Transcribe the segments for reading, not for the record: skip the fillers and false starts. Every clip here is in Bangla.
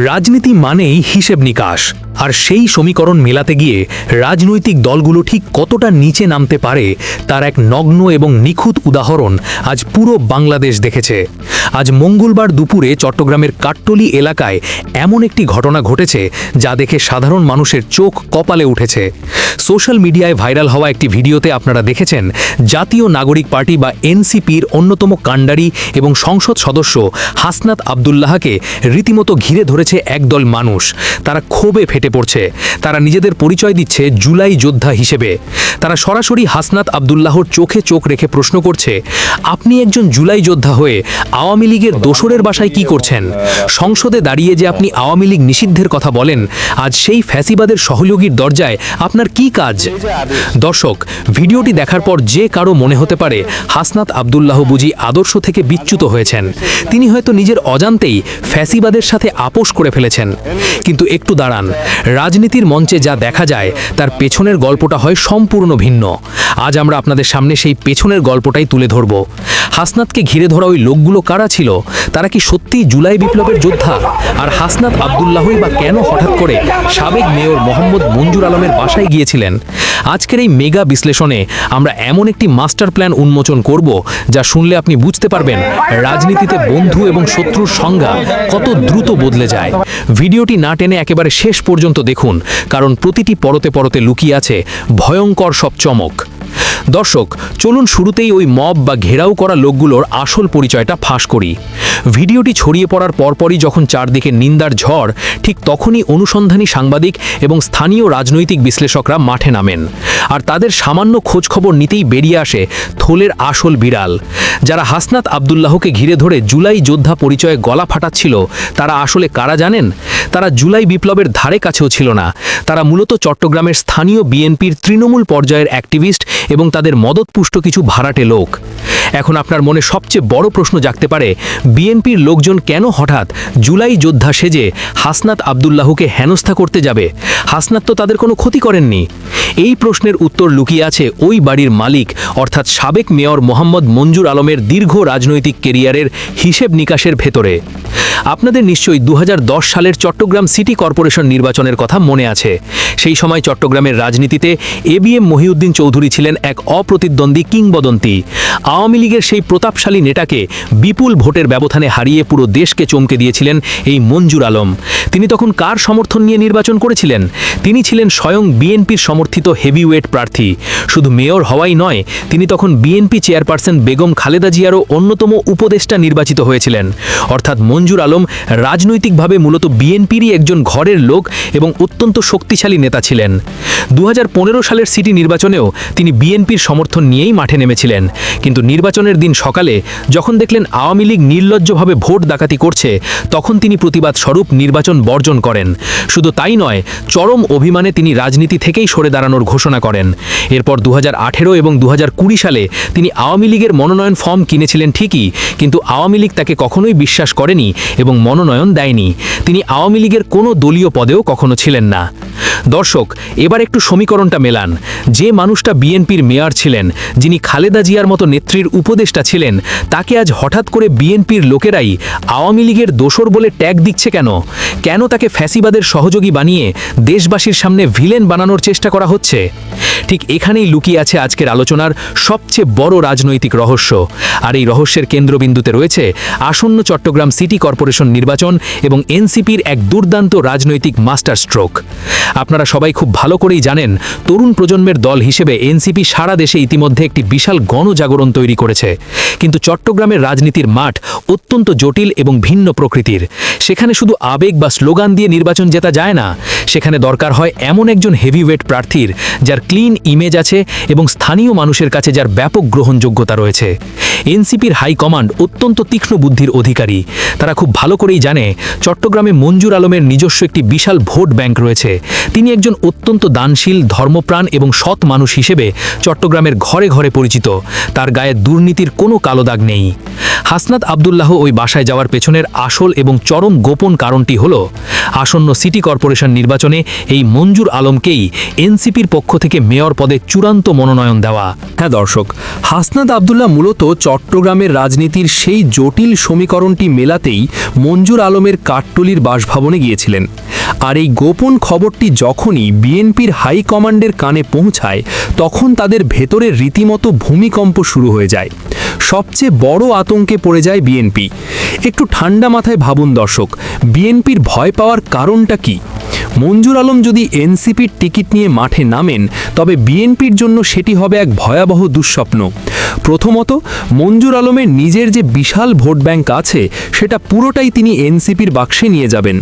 রাজনীতি মানেই হিসেব নিকাশ, আর সেই সমীকরণ মেলাতে গিয়ে রাজনৈতিক দলগুলো ঠিক কতটা নিচে নামতে পারে তার এক নগ্ন এবং নিখুঁত উদাহরণ আজ পুরো বাংলাদেশ দেখেছে। আজ মঙ্গলবার দুপুরে চট্টগ্রামের কাট্টলী এলাকায় এমন একটি ঘটনা ঘটেছে যা দেখে সাধারণ মানুষের চোখ কপালে উঠেছে। সোশ্যাল মিডিয়ায় ভাইরাল হওয়া একটি ভিডিওতে আপনারা দেখেছেন জাতীয় নাগরিক পার্টি বা এনসিপির অন্যতম কাণ্ডারি এবং সংসদ সদস্য হাসনাত আবদুল্লাহকে রীতিমতো ঘিরে ধরেছে একদল মানুষ। তারা ক্ষোভে ফেটে পড়ছে, তারা নিজেদের পরিচয় দিচ্ছে জুলাই যোদ্ধা হিসেবে। তারা সরাসরি হাসনাত আবদুল্লাহর চোখে চোখ রেখে প্রশ্ন করছে, আপনি একজন জুলাই যোদ্ধা হয়ে আওয়ামী লীগের দোসরের বাসায় কি করছেন? সংসদে দাঁড়িয়ে যে আপনি আওয়ামী লীগ নিষিদ্ধের কথা বলেন, আজ সেই ফ্যাসিবাদের সহযোগীর দরজায় আপনার কি কাজ? দর্শক, ভিডিওটি দেখার পর যে কারো মনে হতে পারে হাসনাত আবদুল্লাহ বুঝি আদর্শ থেকে বিচ্যুত হয়েছেন, তিনি হয়তো নিজের অজান্তেই ফ্যাসিবাদের সাথে আপোষ করে ফেলেছেন। কিন্তু একটু দাঁড়ান, রাজনীতির মঞ্চে যা দেখা যায় তার পেছনের গল্পটা হয় সম্পূর্ণ ভিন্ন। আজ আমরা আপনাদের সামনে সেই পেছনের গল্পটাই তুলে ধরব। হাসনাতকে ঘিরে ধরা ওই লোকগুলো কারা ছিল? তারা কি সত্যিই জুলাই বিপ্লবের যোদ্ধা? আর হাসনাত আবদুল্লাহই বা কেন হঠাৎ করে সাবেক মেয়র মোহাম্মদ মঞ্জুর আলমের বাসায় গিয়েছিলেন? আজকের এই মেগা বিশ্লেষণে আমরা এমন একটি মাস্টার প্ল্যান উন্মোচন করব যা শুনলে আপনি বুঝতে পারবেন রাজনীতিতে বন্ধু এবং শত্রুর সংজ্ঞা কত দ্রুত বদলে যায়। ভিডিওটি না টেনে একেবারে শেষ পর্যন্ত দেখুন, কারণ প্রতিটি পরতে পরতে লুকিয়ে আছে ভয়ঙ্কর সব চমক। দর্শক, চলুন শুরুতেই ওই মব বা ঘেরাও করা লোকগুলোর আসল পরিচয়টা ফাঁস করি। ভিডিওটি ছড়িয়ে পড়ার পরপরই যখন চারদিকে নিন্দার ঝড়, ঠিক তখনই অনুসন্ধানী সাংবাদিক এবং স্থানীয় রাজনৈতিক বিশ্লেষকরা মাঠে নামেন। আর তাদের সামান্য খোঁজখবর নিতেই বেরিয়ে আসে থলের আসল বিড়াল। যারা হাসনাত আবদুল্লাহকে ঘিরে ধরে জুলাই যোদ্ধা পরিচয়ে গলা ফাটাচ্ছিল, তারা আসলে কারা জানেন? তারা জুলাই বিপ্লবের ধারে কাছেও ছিল না। তারা মূলত চট্টগ্রামের স্থানীয় বিএনপির তৃণমূল পর্যায়ের অ্যাক্টিভিস্ট এবং তাদের মদতপুষ্ট কিছু ভাড়াটে লোক। এখন আপনার মনে সবচেয়ে বড় প্রশ্ন জাগতে পারে, বিএনপির লোকজন কেন হঠাৎ জুলাই যোদ্ধা সেজে হাসনাত আবদুল্লাহকে হেনস্থা করতে যাবে? হাসনাত তো তাদের কোনো ক্ষতি করেননি। এই প্রশ্নের উত্তর লুকিয়ে আছে ওই বাড়ির মালিক অর্থাৎ সাবেক মেয়র মোহাম্মদ মঞ্জুর আলমের দীর্ঘ রাজনৈতিক কেরিয়ারের হিসেব নিকাশের ভেতরে। আপনাদের নিশ্চয়ই 2010 সালের চট্টগ্রাম সিটি কর্পোরেশন নির্বাচনের কথা মনে আছে। সেই সময় চট্টগ্রামের রাজনীতিতে এবিএম মহিউদ্দিন চৌধুরী ছিলেন এক অপ্রতিদ্বন্দ্বী কিংবদন্তি। আওয়ামী লীগের সেই প্রতাপশালী নেতাকে বিপুল ভোটের ব্যবধানে হারিয়ে পুরো দেশকে চমকে দিয়েছিলেন এই মঞ্জুর আলম। তিনি তখন কার সমর্থন নিয়ে নির্বাচন করেছিলেন? তিনি ছিলেন স্বয়ং বিএনপির সমর্থিত হেভিওয়েট প্রার্থী। শুধু মেয়র হওয়াই নয়, তিনি তখন বিএনপি চেয়ারপারসন বেগম খালেদা জিয়ারও অন্যতম উপদেষ্টা নির্বাচিত হয়েছিলেন। অর্থাৎ মঞ্জুর আলম রাজনৈতিকভাবে মূলত বিএনপিরই একজন ঘরের লোক এবং অত্যন্ত শক্তিশালী নেতা ছিলেন। 2015 সালের সিটি নির্বাচনেও তিনি বিএনপির সমর্থন নিয়েই মাঠে নেমেছিলেন। কিন্তু নির্বাচনের দিন সকালে যখন দেখলেন আওয়ামী লীগ নির্লজ্জভাবে ভোট ডাকাতি করছে, তখন তিনি প্রতিবাদ স্বরূপ নির্বাচন বর্জন করেন। শুধু তাই নয়, চরম অভিমানে তিনি রাজনীতি থেকেই সরে দাঁড়ানোর ঘোষণা করেন। এরপর 2018 এবং 2020 সালে তিনি আওয়ামী লীগের মনোনয়ন ফর্ম কিনেছিলেন ঠিকই, কিন্তু আওয়ামী লীগ তাকে কখনোই বিশ্বাস করেনি এবং মনোনয়ন দেয়নি। তিনি আওয়ামী লীগের কোনো দলীয় পদেও কখনো ছিলেন না। দর্শক, এবার একটু সমীকরণটা মেলান। যে মানুষটা বিএনপির মেয়র ছিলেন, যিনি খালেদা জিয়ার মতো নেত্রীর উপদেষ্টা ছিলেন, তাকে আজ হঠাৎ করে বিএনপির লোকেরাই আওয়ামী লীগের দোসর বলে ট্যাগ দিচ্ছে কেন? কেন তাকে ফ্যাসিবাদের সহযোগী বানিয়ে দেশবাসীর সামনে ভিলেন বানানোর চেষ্টা করা হচ্ছে? ঠিক এখানেই লুকিয়ে আছে আজকের আলোচনার সবচেয়ে বড় রাজনৈতিক রহস্য। আর এই রহস্যের কেন্দ্রবিন্দুতে রয়েছে আসন্ন চট্টগ্রাম সিটি কর্পোরেশন নির্বাচন এবং এনসিপির এক দুর্দান্ত রাজনৈতিক মাস্টার স্ট্রোক। আপনারা সবাই খুব ভালো করেই জানেন, তরুণ প্রজন্মের দল হিসেবে এনসিপি সারা দেশে ইতিমধ্যে একটি বিশাল গণজাগরণ তৈরি করেছে। কিন্তু চট্টগ্রামের রাজনীতির মাঠ অত্যন্ত জটিল এবং ভিন্ন প্রকৃতির। সেখানে শুধু আবেগ বা স্লোগান দিয়ে নির্বাচন জেতা যায় না। সেখানে দরকার হয় এমন একজন হেভিওয়েট প্রার্থীর যার ক্লিন ইমেজ আছে এবং স্থানীয় মানুষের কাছে যার ব্যাপক গ্রহণযোগ্যতা রয়েছে। এনসিপির হাইকমান্ড অত্যন্ত তীক্ষ্ণ বুদ্ধির অধিকারী। তারা খুব ভালো করেই জানে চট্টগ্রামে মঞ্জুর আলমের নিজস্ব একটি বিশাল ভোট ব্যাংক রয়েছে। তিনি একজন অত্যন্ত দানশীল, ধর্মপ্রাণ এবং সৎ মানুষ হিসেবে চট্টগ্রামের ঘরে ঘরে পরিচিত। তার গায়ে দুর্নীতির কোনো কালো দাগ নেই। হাসনাত আবদুল্লাহ ওই বাসায় যাওয়ার পেছনের আসল এবং চরম গোপন কারণটি হল আসন্ন সিটি কর্পোরেশন নির্বাচনে এই মঞ্জুর আলমকেই এনসিপির পক্ষ থেকে মেয়র পদে চূড়ান্ত মনোনয়ন দেওয়া। হ্যাঁ দর্শক, হাসনাত আবদুল্লাহ মূলত চট্টগ্রামের রাজনীতির সেই জটিল সমীকরণটি মেলাতেই মঞ্জুর আলমের কাঠটুলির বাসভবনে গিয়েছিলেন। আর এই গোপন খবরটি যখনই বিএনপির হাইকমান্ডের কানে পৌঁছায়, তখন তাদের ভেতরে রীতিমতো ভূমিকম্প শুরু হয়ে যায়। সবচেয়ে বড় আতঙ্কে পড়ে যায় বিএনপি। একটু ঠান্ডা মাথায় ভাবুন দর্শক, বিএনপির ভয় পাওয়ার কারণটা কি? মঞ্জুর আলম যদি এনসিপির টিকিট নিয়ে মাঠে নামেন, তবে বিএনপির জন্য সেটি হবে এক ভয়াবহ দুঃস্বপ্ন। প্রথমত, মঞ্জুর আলমের নিজের যে বিশাল ভোট ব্যাংক আছে, সেটা পুরোটাই তিনি এনসিপির বাক্সে নিয়ে যাবেন।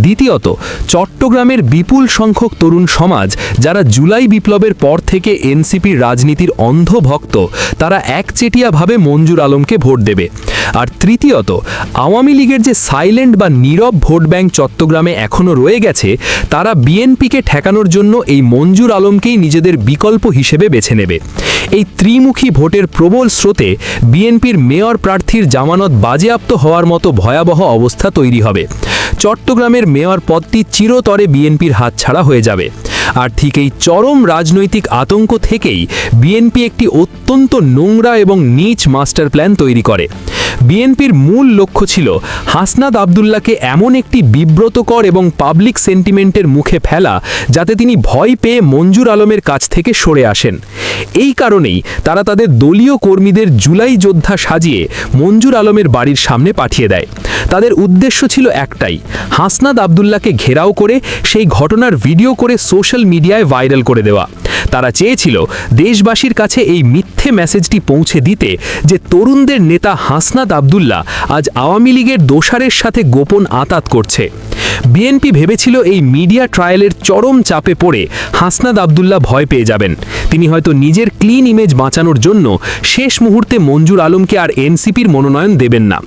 দ্বিতীয়ত, চট্টগ্রামের বিপুল সংখ্যক তরুণ সমাজ, যারা জুলাই বিপ্লবের পর থেকে এনসিপির রাজনীতির অন্ধ ভক্ত, তারা একচেটিয়াভাবে মঞ্জুর আলমকে ভোট দেবে। আর তৃতীয়ত, আওয়ামী লীগের যে সাইলেন্ট বা নীরব ভোট ব্যাংক চট্টগ্রামে এখনও রয়ে গেছে, তারা বিএনপিকে ঠেকানোর জন্য এই মঞ্জুর আলমকেই নিজেদের বিকল্প হিসেবে বেছে নেবে। এই ত্রিমুখী ভোটের প্রবল স্রোতে বিএনপির মেয়র প্রার্থীর জামানত বাজেয়াপ্ত হওয়ার মতো ভয়াবহ অবস্থা তৈরি হবে। চট্টগ্রামের মেয়র পদটি চিরতরে বিএনপির হাতছাড়া হয়ে যাবে। আর ঠিক এই চরম রাজনৈতিক আতঙ্ক থেকেই বিএনপি একটি অত্যন্ত নোংরা এবং নীচ মাস্টার প্ল্যান তৈরি করে। বিএনপির মূল লক্ষ্য ছিল হাসনাত আবদুল্লাহকে এমন একটি বিব্রতকর এবং পাবলিক সেন্টিমেন্টের মুখে ফেলা, যাতে তিনি ভয় পেয়ে মঞ্জুর আলমের কাছ থেকে সরে আসেন। এই কারণেই তারা তাদের দলীয় কর্মীদের জুলাই যোদ্ধা সাজিয়ে মঞ্জুর আলমের বাড়ির সামনে পাঠিয়ে দেয়। তাদের উদ্দেশ্য ছিল একটাই, হাসনাত আবদুল্লাহকে ঘেরাও করে সেই ঘটনার ভিডিও করে সোশ্যাল মিডিয়ায় ভাইরাল করে দেওয়া। তারা চেয়েছিল দেশবাসীর কাছে এই মিথ্যে মেসেজটি পৌঁছে দিতে যে তরুণদের নেতা হাসনাত আবদুল্লাহ আজ আওয়ামী লীগের দোসরের সাথে গোপন আঁতাত করছে। বিএনপি ভেবেছিল এই মিডিয়া ট্রায়ালের চরম চাপে পড়ে হাসনাত আবদুল্লাহ ভয় পেয়ে যাবেন। তিনি হয়তো নিজের ক্লিন ইমেজ বাঁচানোর জন্য শেষ মুহূর্তে মঞ্জুর আলমকে আর এনসিপির মনোনয়ন দেবেন না।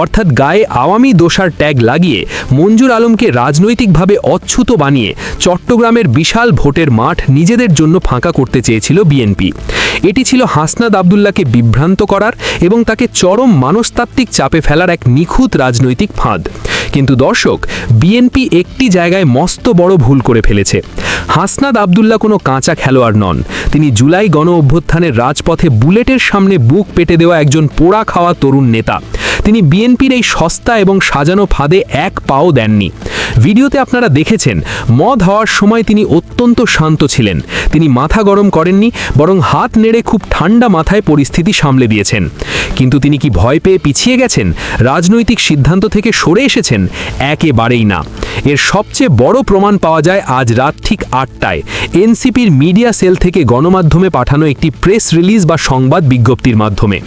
অর্থাৎ গায়ে আওয়ামী দোসার ট্যাগ লাগিয়ে মঞ্জুর আলমকে রাজনৈতিকভাবে অচ্যুত বানিয়ে চট্টগ্রামের বিশাল ভোটের মাঠ নিজেদের জন্য ফাঁকা করতে চেয়েছিল বিএনপি। এটি ছিল হাসনাত আবদুল্লাহকে বিভ্রান্ত করার এবং তাকে চরম মনস্তাত্ত্বিক চাপে ফেলার এক নিখুঁত রাজনৈতিক ফাঁদ। কিন্তু দর্শক, বিএনপি একটি জায়গায় মস্ত বড় ভুল করে ফেলেছে। হাসনাত আবদুল্লাহ কোনো কাঁচা খেলোয়াড় নন। তিনি জুলাই গণ অভ্যুত্থানের রাজপথে বুলেটের সামনে বুক পেতে দেওয়া একজন পোড়া খাওয়া তরুণ নেতা। তিনি বিএনপির এই সস্তা এবং সাজানো ফাঁদে এক পাও দেননি। ভিডিওতে আপনারা দেখেছেন, মদ হওয়ার সময় তিনি অত্যন্ত শান্ত ছিলেন। তিনি মাথা গরম করেননি, বরং হাত নেড়ে খুব ঠান্ডা মাথায় পরিস্থিতি সামলে দিয়েছেন। কিন্তু তিনি কি ভয় পেয়ে পিছিয়ে গেছেন, রাজনৈতিক সিদ্ধান্ত থেকে সরে এসেছেন? একেবারেই না। এর সবচেয়ে বড় প্রমাণ পাওয়া যায় আজ রাত ঠিক 8টায় এনসিপির মিডিয়া সেল থেকে গণমাধ্যমে পাঠানো একটি প্রেস রিলিজ বা সংবাদ বিজ্ঞপ্তির মাধ্যমে।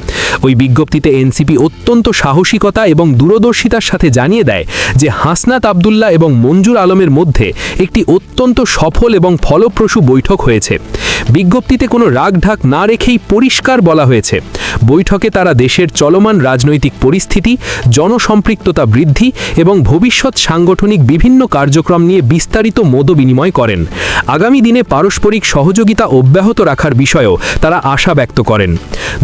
ওই বিজ্ঞপ্তিতে এনসিপি অত্যন্ত সাহসিকতা এবং দূরদর্শিতার সাথে জানিয়ে দেয় যে হাসনাত আবদুল্লাহ এবং মঞ্জুর আলমের মধ্যে একটি অত্যন্ত সফল এবং ফলপ্রসূ বৈঠক হয়েছে। বিজ্ঞপ্তিতে কোনো রাগঢাক না রেখেই পরিষ্কার বলা হয়েছে, বৈঠকে তারা দেশের চলমান রাজনৈতিক পরিস্থিতি, জনসম্পৃক্ততা বৃদ্ধি এবং ভবিষ্যৎ সাংগঠনিক বিভিন্ন কার্যক্রম নিয়ে বিস্তারিত মত বিনিময় করেন। আগামী দিনে পারস্পরিক সহযোগিতা অব্যাহত রাখার বিষয়েও তারা আশা ব্যক্ত করেন।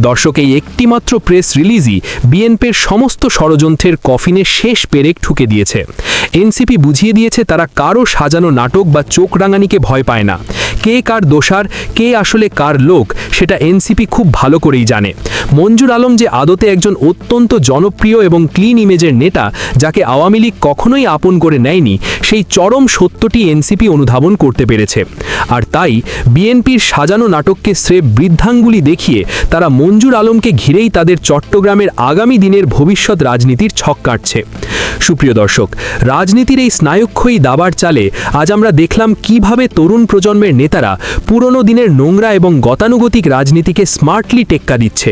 দর্শক, এই একটিমাত্র প্রেস রিলিজই বিএনপির সমস্ত ষড়যন্ত্রের কফিনে শেষ পেরেক ঠুকে দিয়েছে। এনসিপি বুঝিয়ে দিয়েছে তারা কারো সাজানো নাটক বা চোখ রাঙানিকে ভয় পায় না। কে কার দোষার, কে আসলে কার লোক, সেটা এনসিপি খুব ভালো করেই জানে। মঞ্জুর আলম যে আদতে একজন অত্যন্ত জনপ্রিয় এবং ক্লিন ইমেজের নেতা, যাকে আওয়ামী লীগ কখনোই আপন করে নেয়নি, সেই চরম সত্যটি এনসিপি অনুধাবন করতে পেরেছে। আর তাই বিএনপির সাজানো নাটককে স্রেফ বৃদ্ধাঙ্গুলি দেখিয়ে তারা মঞ্জুর আলমকে ঘিরেই তাদের চট্টগ্রামের আগামী দিনের ভবিষ্যৎ রাজনীতির ছক কাটছে। সুপ্রিয় দর্শক, রাজনীতির এই স্নায়ুক্ষয়ী দাবার চালে আজ আমরা দেখলাম কিভাবে তরুণ প্রজন্মের নেতারা পুরনো দিনের নোংরা এবং গতানুগতিক রাজনীতিকে স্মার্টলি টেক্কা দিচ্ছে।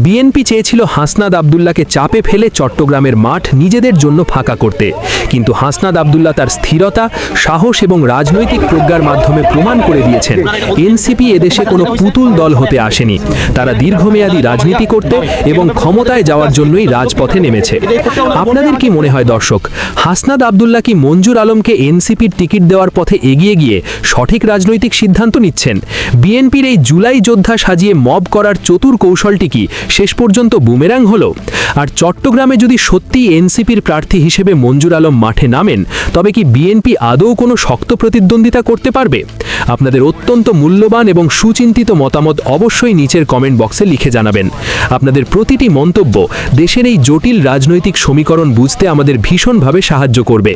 বিএনপি চেয়েছিল হাসনাত আবদুল্লাহকে চাপে ফেলে চট্টগ্রামের মাঠ নিজেদের জন্য ফাঁকা করতে, কিন্তু হাসনাত আবদুল্লাহ তার স্থিরতা, সাহস এবং রাজনৈতিক প্রজ্ঞার মাধ্যমে প্রমাণ করে দিয়েছেন এনসিপি এদেশে কোনো পুতুল দল হতে আসেনি। তারা দীর্ঘমেয়াদী রাজনীতি করতে এবং ক্ষমতায় যাওয়ার জন্যই রাজপথে নেমেছে। আপনাদের কি মনে হয় দর্শক, হাসনাত আবদুল্লাহ কি মঞ্জুর আলমকে এনসিপির টিকিট দেওয়ার পথে এগিয়ে গিয়ে সঠিক রাজনৈতিক সিদ্ধান্ত নিচ্ছেন? বিএনপির এই জুলাই যোদ্ধা সাজিয়ে মব করার চতুর কৌশলটি কি শেষ পর্যন্ত বুমেরাং হলো? আর চট্টগ্রামে যদি সত্যি এনসিপির প্রার্থী হিসেবে মঞ্জুর আলম মাঠে নামেন, তবে কি বিএনপি আদৌ কোনো শক্ত প্রতিদ্বন্দ্বিতা করতে পারবে? আপনাদের অত্যন্ত মূল্যবান এবং সুচিন্তিত মতামত অবশ্যই নিচের কমেন্ট বক্সে লিখে জানাবেন। আপনাদের প্রতিটি মন্তব্য দেশের এই জটিল রাজনৈতিক সমীকরণ বুঝতে আমাদের ভীষণভাবে সাহায্য করবে।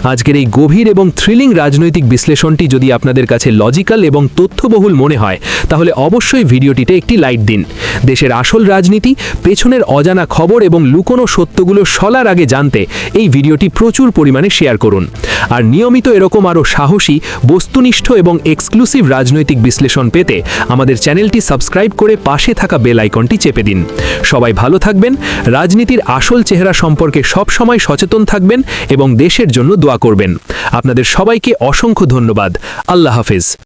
আজকের এই গভীর এবং থ্রিলিং রাজনৈতিক বিশ্লেষণটি যদি আপনাদের কাছে লজিক্যাল এবং তথ্যবহুল মনে হয় তাহলে অবশ্যই ভিডিওটিতে একটি লাইক দিন। দেশের আসল রাজনীতি, পেছনের অজানা খবর এবং লুকোনো সত্যগুলো সবার আগে জানতে এই ভিডিওটি প্রচুর পরিমাণে শেয়ার করুন। আর নিয়মিত এরকম আরও সাহসী, বস্তুনিষ্ঠ এবং এক্সক্লুসিভ রাজনৈতিক বিশ্লেষণ পেতে আমাদের চ্যানেলটি সাবস্ক্রাইব করে পাশে থাকা বেল আইকনটি চেপে দিন। সবাই ভালো থাকবেন, রাজনীতির আসল চেহারা সম্পর্কে সবসময় সচেতন থাকবেন এবং দেশের জন্য দোয়া করবেন। আপনাদের সবাইকে অসংখ্য ধন্যবাদ। আল্লাহ হাফেজ।